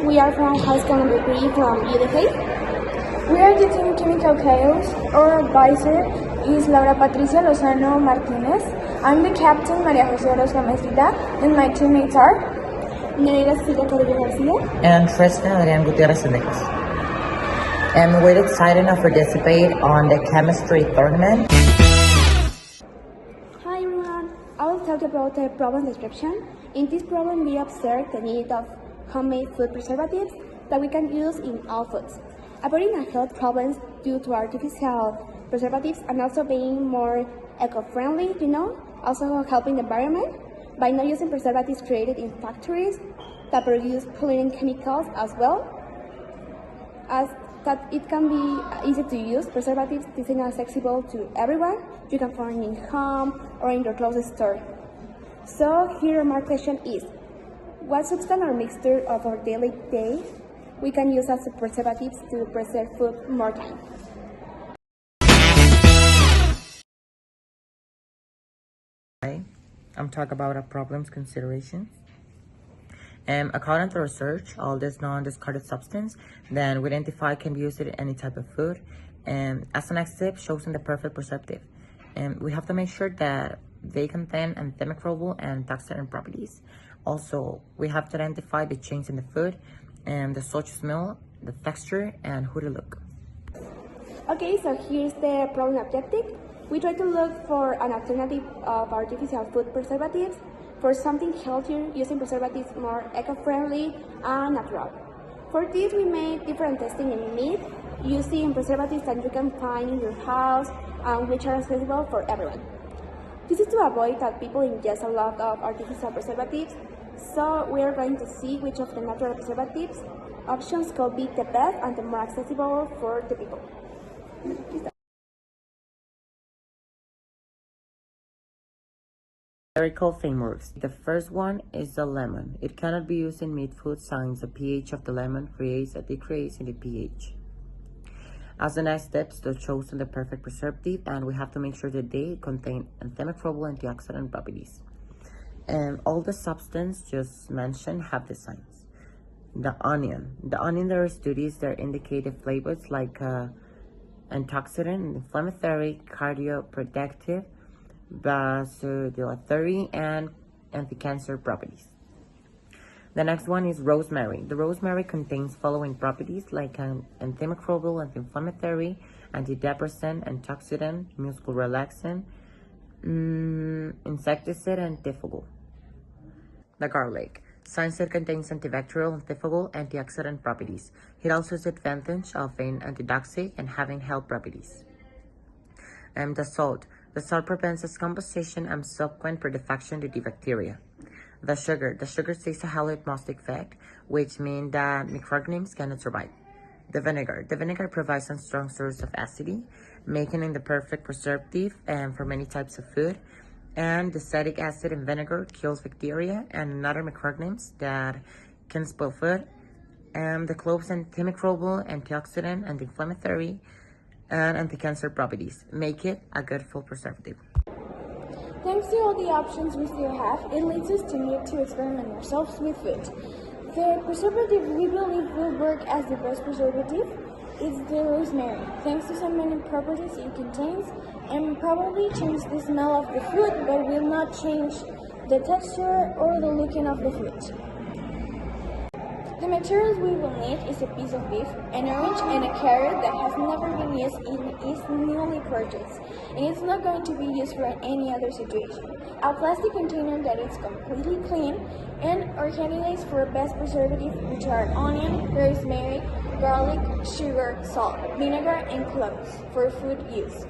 We are from high school number 3 from UDP. We are the team Chemical Chaos. Our advisor is Laura Patricia Lozano Martinez. I'm the captain, Maria Jose Orozco Mesquita, and my teammates are Nereida Silva Carrillo Garcia and Tristan Adrian Gutierrez Enriquez. And we're excited to participate on the chemistry tournament. Hi everyone, I will talk about the problem description. In this problem, we observe the need of homemade food preservatives that we can use in all foods, avoiding health problems due to artificial preservatives and also being more eco-friendly, also helping the environment by not using preservatives created in factories that produce polluting chemicals, as well as that it can be easy to use. Preservatives designed accessible to everyone. You can find in home or in your closest store. So here my question is, what substance or mixture of our daily day we can use as preservatives to preserve food more time? I'm talking about a problems consideration. According to research, all this non-discarded substance then we identify can be used in any type of food. As the next step, choosing the perfect preservative. We have to make sure that they contain antimicrobial and toxin properties. Also, we have to identify the change in the food, the such smell, the texture, and how to look. Okay, so here's the problem objective. We try to look for an alternative of artificial food preservatives for something healthier, using preservatives more eco-friendly and natural. For this, we made different testing in meat, using preservatives that you can find in your house and which are accessible for everyone. This is to avoid that people ingest a lot of artificial preservatives, so we are going to see which of the natural preservatives options could be the best and the more accessible for the people. Empirical frameworks. The first one is the lemon. It cannot be used in meat food since the pH of the lemon creates a decrease in the pH. As the next steps, to choosing the perfect preservative, and we have to make sure that they contain antimicrobial antioxidant properties. And all the substances just mentioned have the signs. The onion. There are studies that indicate the flavors like antioxidant, inflammatory, cardioprotective, vasodilatory, and anti-cancer properties. The next one is rosemary. The rosemary contains following properties like antimicrobial, anti-inflammatory, antidepressant, antioxidant, muscle relaxant, insecticide, and antifungal. The garlic. Since it contains antibacterial, antifungal, antioxidant properties, it also has the advantage of being antioxidant and having health properties. The salt. The salt prevents its composition and subsequent putrefaction to the bacteria. The sugar takes a highly osmotic effect, which means that microorganisms cannot survive. The vinegar provides a strong source of acidity, making it the perfect preservative for many types of food. And the acetic acid in vinegar kills bacteria and other microorganisms that can spoil food. The cloves antimicrobial, antioxidant, anti-inflammatory, and anti-cancer properties make it a good food preservative. Thanks to all the options we still have, it leads us to need to experiment ourselves with food. The preservative we believe will work as the best preservative is the rosemary, thanks to some many properties it contains, and probably change the smell of the food, but will not change the texture or the looking of the food. The materials we will need is a piece of beef, an orange, and a carrot that has never been used and is newly purchased, and it's not going to be used for any other situation. A plastic container that is completely clean, and our candidates for best preservative, which are onion, rosemary, garlic, sugar, salt, vinegar, and cloves for food use.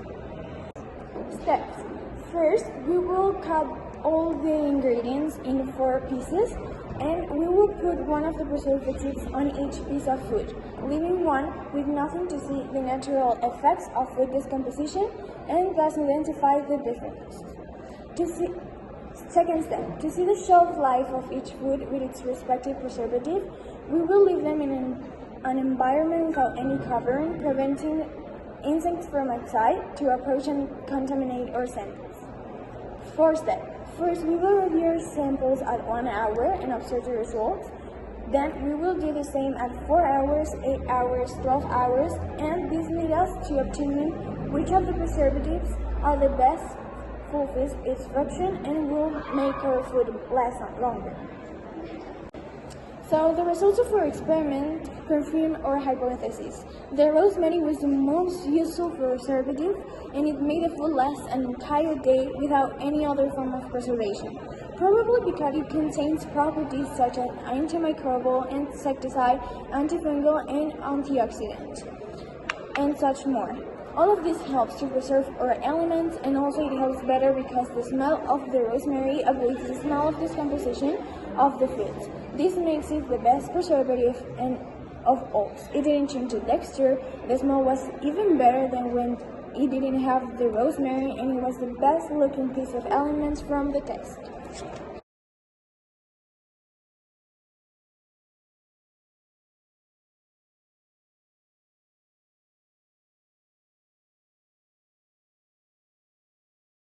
Steps. First, we will cut all the ingredients in 4 pieces, and we will put one of the preservatives on each piece of food, leaving one with nothing to see the natural effects of food decomposition and thus identify the difference. Second step, to see the shelf life of each food with its respective preservative, we will leave them in an environment without any covering, preventing insects from outside to approach and contaminate our samples. Fourth step, first we will review our samples at 1 hour and observe the results. Then we will do the same at 4 hours, 8 hours, 12 hours, and this leads us to obtaining which of the preservatives are the best, fulfills its function, and will make our food last longer. So the results of our experiment confirm our hypothesis. The rosemary was the most useful preservative, and it made the food last an entire day without any other form of preservation. Probably because it contains properties such as antimicrobial, insecticide, antifungal, and antioxidant, and such more. All of this helps to preserve our elements, and also it helps better because the smell of the rosemary avoids the smell of decomposition of the food. This makes it the best preservative and of all. It didn't change the texture, the smell was even better than when it didn't have the rosemary, and it was the best looking piece of elements from the test.